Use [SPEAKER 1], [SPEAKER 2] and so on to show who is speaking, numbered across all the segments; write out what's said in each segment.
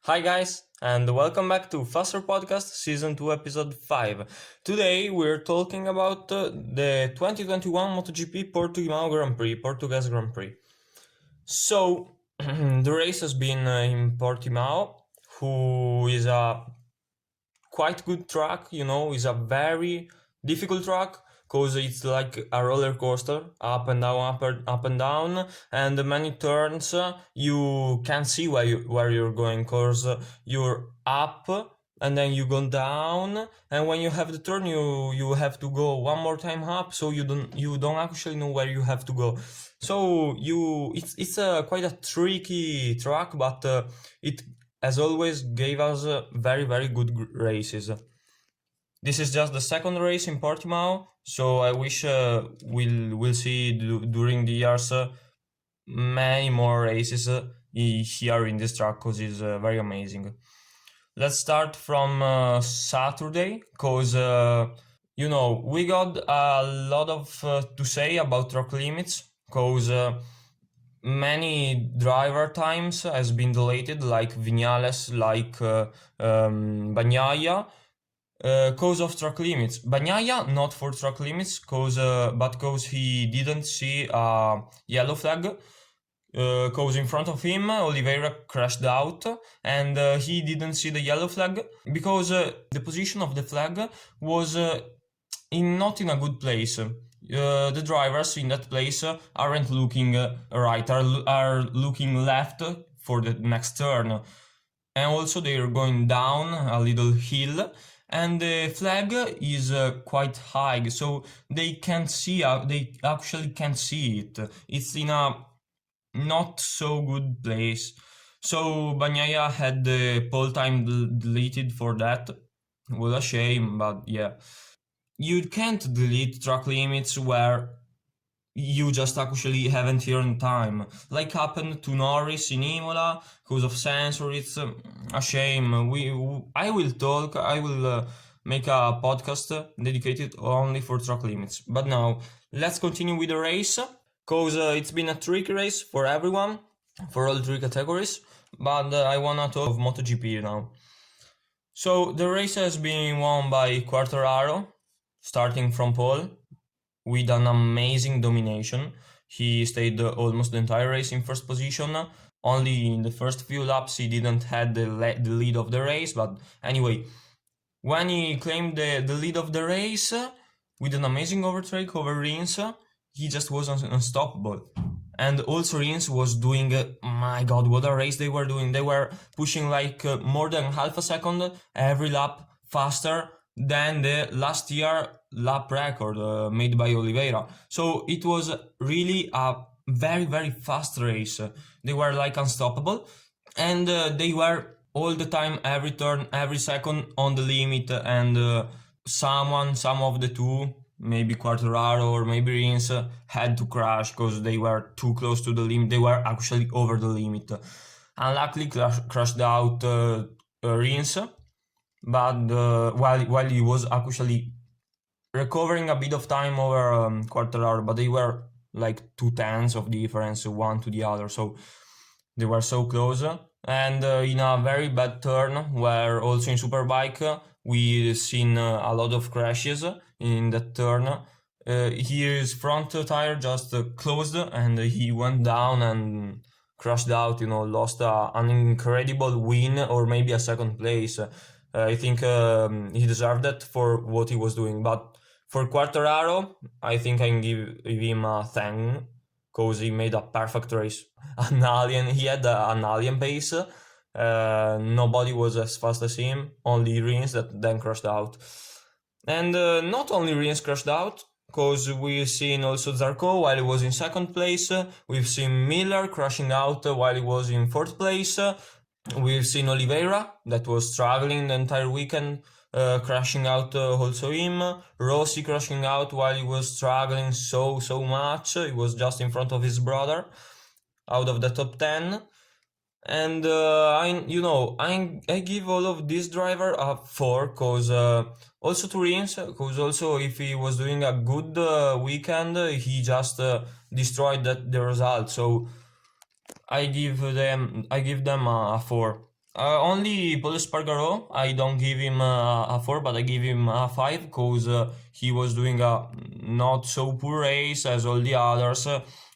[SPEAKER 1] Hi guys, and welcome back to Fster Podcast Season 2 Episode 5. Today we're talking about the 2021 MotoGP Portimao Grand Prix, Portuguese Grand Prix. So, the race has been in Portimao, who is a quite good track, is a very difficult track because it's like a roller coaster, up and down, up and down, and many turns you can't see where you're going because you're up and then you go down, and when you have the turn you have to go one more time up, so you don't actually know where you have to go. So it's quite a tricky track, but it as always gave us very very good races. This is just the second race in Portimao, so I wish we'll see during the years many more races here in this track because it's very amazing. Let's start from Saturday, because we got a lot of to say about track limits, because many driver times has been deleted, like Viñales, like Bagnaia, cause of track limits. Bagnaia not for track limits, but cause he didn't see a yellow flag. Cause in front of him Oliveira crashed out, and he didn't see the yellow flag because the position of the flag was not in a good place. The drivers in that place aren't looking right, are looking left for the next turn, and also they're going down a little hill, and the flag is quite high, so they can't see. They actually can't see it. It's in a not so good place. So Bagnaia had the pole time deleted for that. Was a shame, but yeah. You can't delete track limits where you just actually haven't earned time, like happened to Norris in Imola because of sensor. It's a shame. I will make a podcast dedicated only for track limits. But now let's continue with the race, because it's been a tricky race for everyone, for all three categories. But I wanna talk of MotoGP now. So the race has been won by Quartararo, starting from pole with an amazing domination. He stayed almost the entire race in first position. Only in the first few laps he didn't have the lead of the race, but anyway, when he claimed the lead of the race with an amazing overtake over Rins, he just was unstoppable. And also Rins was doing, my god, what a race they were doing. They were pushing like more than half a second every lap faster than the last year lap record made by Oliveira. So it was really a very very fast race. They were like unstoppable, and they were all the time, every turn, every second on the limit, and some of the two, maybe Quartararo or maybe Rins, had to crash because they were too close to the limit. They were actually over the limit. Unluckily crashed out Rins, but while he was actually recovering a bit of time over Quartararo, but they were like 2 tenths of difference one to the other, so they were so close. And in a very bad turn, where also in Superbike we seen a lot of crashes in that turn. His front tire just closed, and he went down and crashed out. Lost an incredible win, or maybe a second place. I think he deserved that for what he was doing. But for Quartararo, I think I can give him a thank, because he made a perfect race. An alien. He had an alien pace. Nobody was as fast as him. Only Rins that then crashed out. And not only Rins crashed out, because we've seen also Zarco while he was in second place. We've seen Miller crashing out while he was in fourth place. We've seen Oliveira, that was struggling the entire weekend, crashing out also him. Rossi crashing out while he was struggling so much. He was just in front of his brother out of the top 10. And I give all of this driver a 4, because also to Rins, because also if he was doing a good weekend, he just destroyed the result. So I give them a 4. Only Paul Espargaro, I don't give him a 4, but I give him a 5 because he was doing a not so poor race as all the others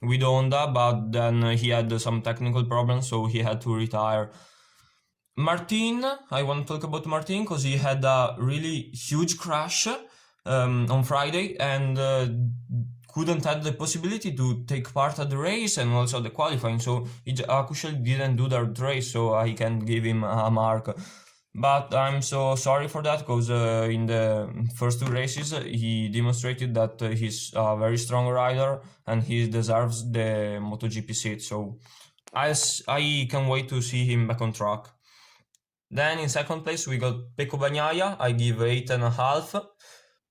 [SPEAKER 1] with Honda, but then he had some technical problems, so he had to retire. Martin, I want to talk about Martin because he had a really huge crash on Friday and couldn't have the possibility to take part at the race and also the qualifying. So he actually didn't do that race, so I can give him a mark. But I'm so sorry for that because in the first two races he demonstrated that he's a very strong rider and he deserves the MotoGP seat. So I can wait to see him back on track. Then in second place we got Pecco Bagnaia. I give 8.5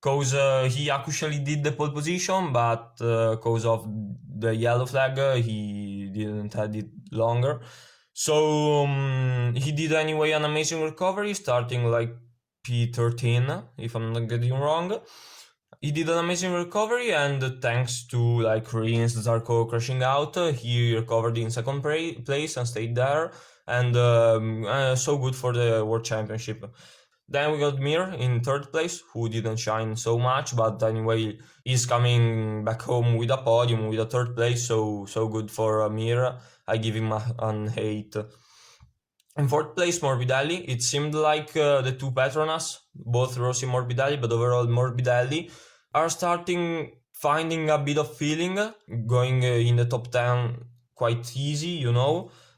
[SPEAKER 1] because he actually did the pole position, but because of the yellow flag, he didn't have it longer. So he did anyway an amazing recovery, starting like P13, if I'm not getting wrong. He did an amazing recovery, and thanks to like Rins Zarco crashing out, he recovered in second place and stayed there, and so good for the World Championship. Then we got Mir in third place, who didn't shine so much, but anyway, he's coming back home with a podium, with a third place, so good for Mir. I give him an 8. In fourth place, Morbidelli. It seemed like the two Petronas, both Rossi and Morbidelli, but overall Morbidelli, are starting finding a bit of feeling, going in the top 10 quite easy,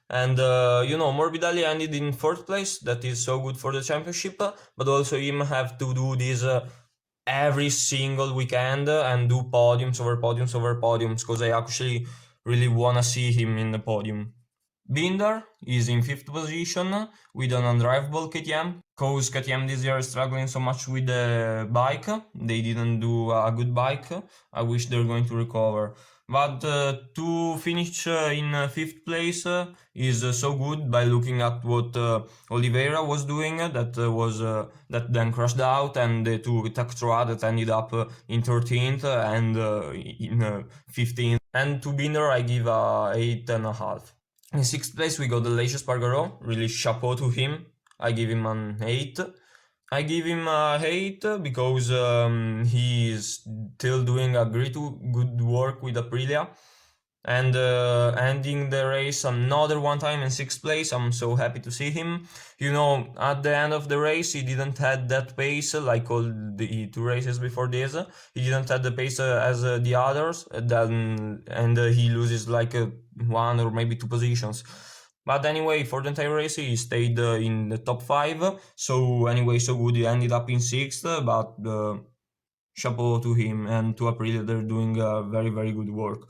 [SPEAKER 1] And Morbidelli ended in fourth place. That is so good for the championship, but also him have to do this every single weekend and do podiums over podiums over podiums because I actually really wanna see him in the podium. Binder is in fifth position with an undrivable KTM because KTM this year is struggling so much with the bike. They didn't do a good bike. I wish they're going to recover. But to finish in fifth place is so good by looking at what Oliveira was doing. That then crashed out, and the two Tectroa that ended up in 13th and in 15th. And to Binder I give a 8.5. In sixth place we got the Aleix Espargaro. Really chapeau to him. I give him an 8. I give him a 8 because he is still doing a great good work with Aprilia. And ending the race another one time in sixth place. I'm so happy to see him. At the end of the race, he didn't have that pace like all the two races before this. He didn't have the pace as the others. And he loses like 1 or maybe 2 positions. But anyway, for the entire race, he stayed in the top 5. So anyway, so good. He ended up in 6th, but chapeau to him and to Aprilia. They're doing very, very good work.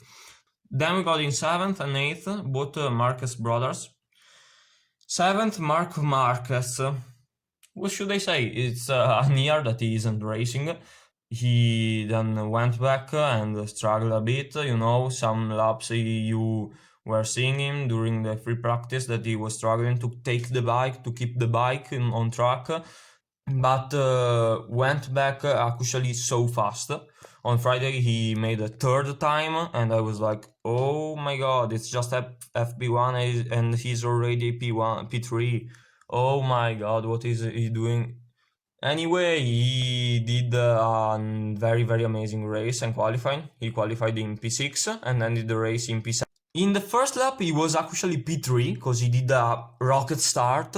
[SPEAKER 1] Then we got in 7th and 8th, both Marquez brothers. 7th, Marc Marquez. What should I say? It's a year that he isn't racing. He then went back and struggled a bit. Some laps you were seeing him during the free practice that he was struggling to take the bike, to keep the bike on track. But went back actually so fast. On Friday he made a third time, and I was like, oh my god, it's just FP1 and he's already P1, P3. Oh my god, what is he doing? Anyway, he did a very, very amazing race and qualifying. He qualified in P6 and ended the race in P7. In the first lap, he was actually P3 because he did a rocket start.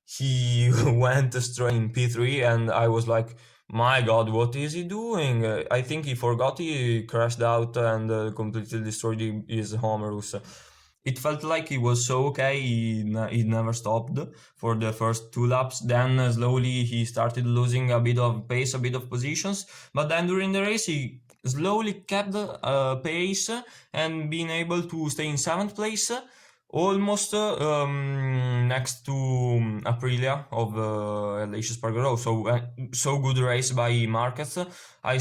[SPEAKER 1] He went straight in P3, and I was like, my god, what is he doing? I think he forgot he crashed out and completely destroyed his Homerus. It felt like he was so okay, he never stopped for the first 2 laps. Then slowly he started losing a bit of pace, a bit of positions. But then during the race, he slowly kept the pace and being able to stay in 7th place. Almost next to Aprilia of Aleix Espargaro. So good race by Marquez. I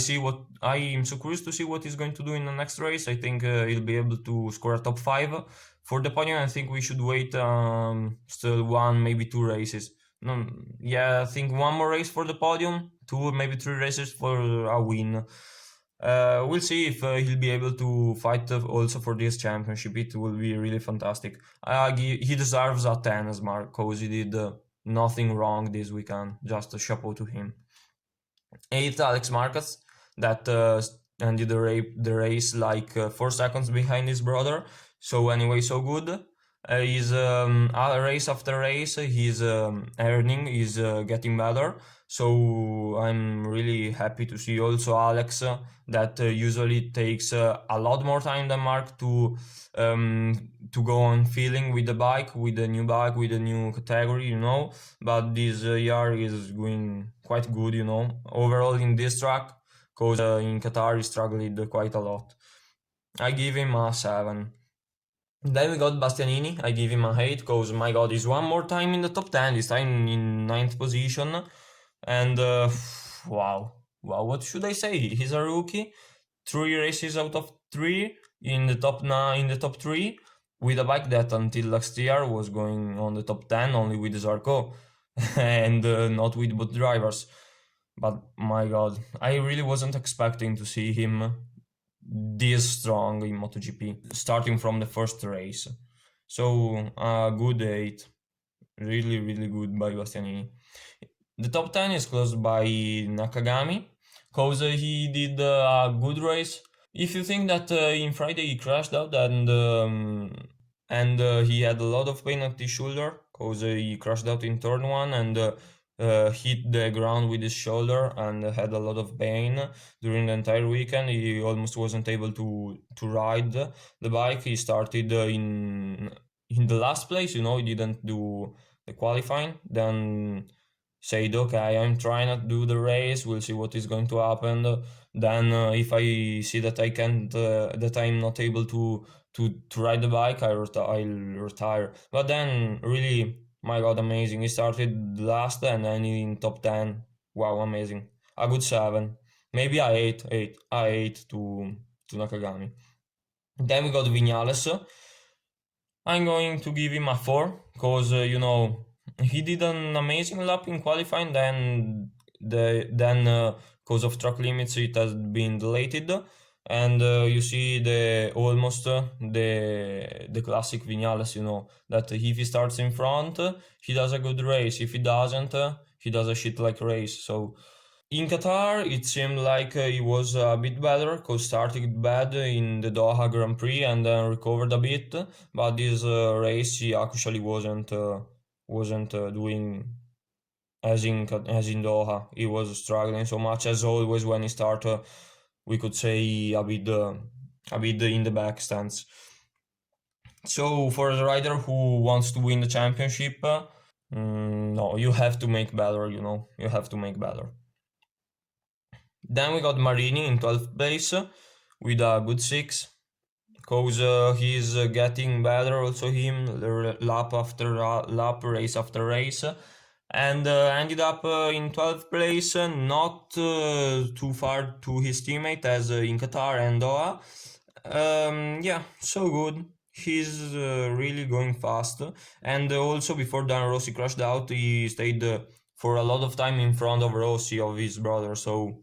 [SPEAKER 1] am so curious to see what he's going to do in the next race. I think he'll be able to score a top 5 for the podium. I think we should wait still 1, maybe 2 races. No, yeah, I think 1 more race for the podium, 2, maybe 3 races for a win. We'll see if he'll be able to fight also for this championship. It will be really fantastic. He deserves a 10 as Mark because he did nothing wrong this weekend. Just a chapeau to him. 8th, Alex Marquez, that ended the race like 4 seconds behind his brother. So anyway, so good. He's race after race, he's earning, he's getting better. So I'm really happy to see also Alex that usually takes a lot more time than Mark to go on feeling with the bike, with the new bike, with the new category, you know. But this year is going quite good, you know. Overall in this track, because in Qatar he struggled quite a lot. I give him a 7. Then we got Bastianini. I give him a 8 because, my god, he's one more time in the top 10, this time in 9th position. And wow, what should I say? He's a rookie. 3 races out of 3 in the top 9, in the top 3, with a bike that until last year was going on the top 10 only with Zarco and not with both drivers. But my god, I really wasn't expecting to see him this strong in MotoGP, starting from the first race. So, a good 8. Really, really good by Bastianini. The top 10 is closed by Nakagami, because he did a good race. If you think that in Friday he crashed out and he had a lot of pain at his shoulder, because he crashed out in turn 1 and hit the ground with his shoulder and had a lot of pain during the entire weekend. He almost wasn't able to ride the bike. He started in the last place, you know, he didn't do the qualifying. Then said, okay, I'm trying to do the race, we'll see what is going to happen. Then if I see that I can't, that I'm not able to ride the bike, I'll retire. But then really, my god, amazing. He started last and then in top 10. Wow, amazing. A good 7. Maybe a 8, 8. A 8 to Nakagami. Then we got Vinales. I'm going to give him a 4, because, you know, he did an amazing lap in qualifying, then because of track limits it has been deleted, and you see the almost the classic Vinales, you know, that if he starts in front, he does a good race. If he doesn't, he does a shit like race. So in Qatar, it seemed like he was a bit better, because started bad in the Doha Grand Prix and then recovered a bit. But this race, he actually wasn't doing as in Doha. He was struggling so much, as always when he started. We could say a bit in the back stands. So for the rider who wants to win the championship, no, you have to make better. You know, you have to make better. Then we got Marini in 12th place with a good 6, because he's getting better also him, lap after lap, race after race, and ended up in 12th place, not too far to his teammate as in Qatar and Doha. Yeah, so good. He's really going fast, and also before Dan Rossi crashed out, he stayed for a lot of time in front of Rossi, of his brother, so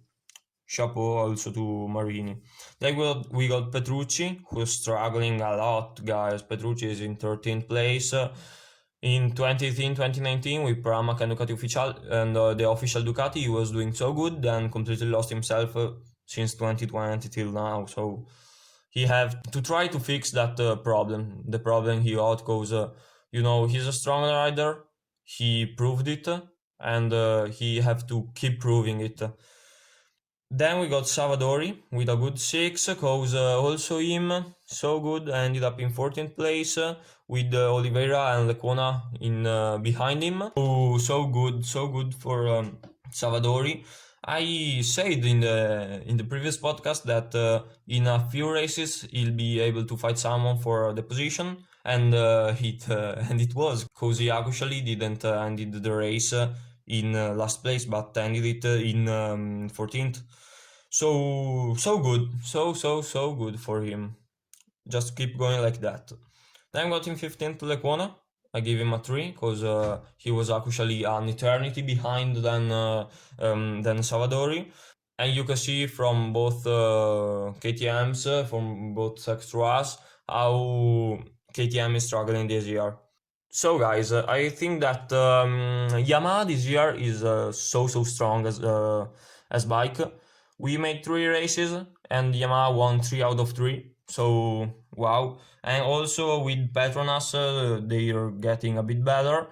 [SPEAKER 1] chapeau also to Marini. Then we got Petrucci, who's struggling a lot, guys. Petrucci is in 13th place. In 2018-2019 with Pramac and Ducati official, and the official Ducati, he was doing so good, then completely lost himself since 2020 till now. So he have to try to fix that problem. The problem he had, because you know, he's a strong rider. He proved it, and he have to keep proving it. Then we got Savadori with a good 6, because also him, so good, ended up in 14th place with Oliveira and Lecona in behind him. So good for Savadori. I said in the previous podcast that in a few races he'll be able to fight someone for the position, and it was, because he actually didn't ended the race in last place, but ended it in 14th. So good, so good for him. Just keep going like that. Then got him 15th to Lecona. I give him a 3, because he was actually an eternity behind than Savadori. And you can see from both KTMs, from both Extras, how KTM is struggling this year. So guys, I think that Yamaha this year is so strong as bike. We made 3 races and Yamaha won 3 out of 3. So wow! And also with Petronas, they are getting a bit better.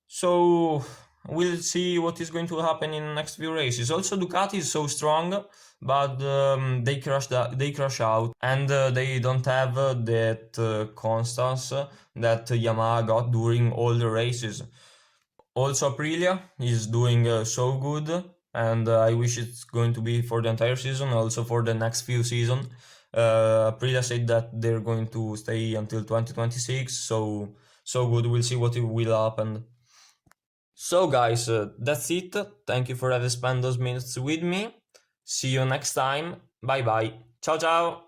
[SPEAKER 1] So we'll see what is going to happen in the next few races. Also, Ducati is so strong, but they crash out, and they don't have that constance that Yamaha got during all the races. Also, Aprilia is doing so good, and I wish it's going to be for the entire season, also for the next few seasons. Aprilia said that they're going to stay until 2026, so good. We'll see what will happen. So, guys, that's it. Thank you for having spent those minutes with me. See you next time. Bye bye. Ciao, ciao.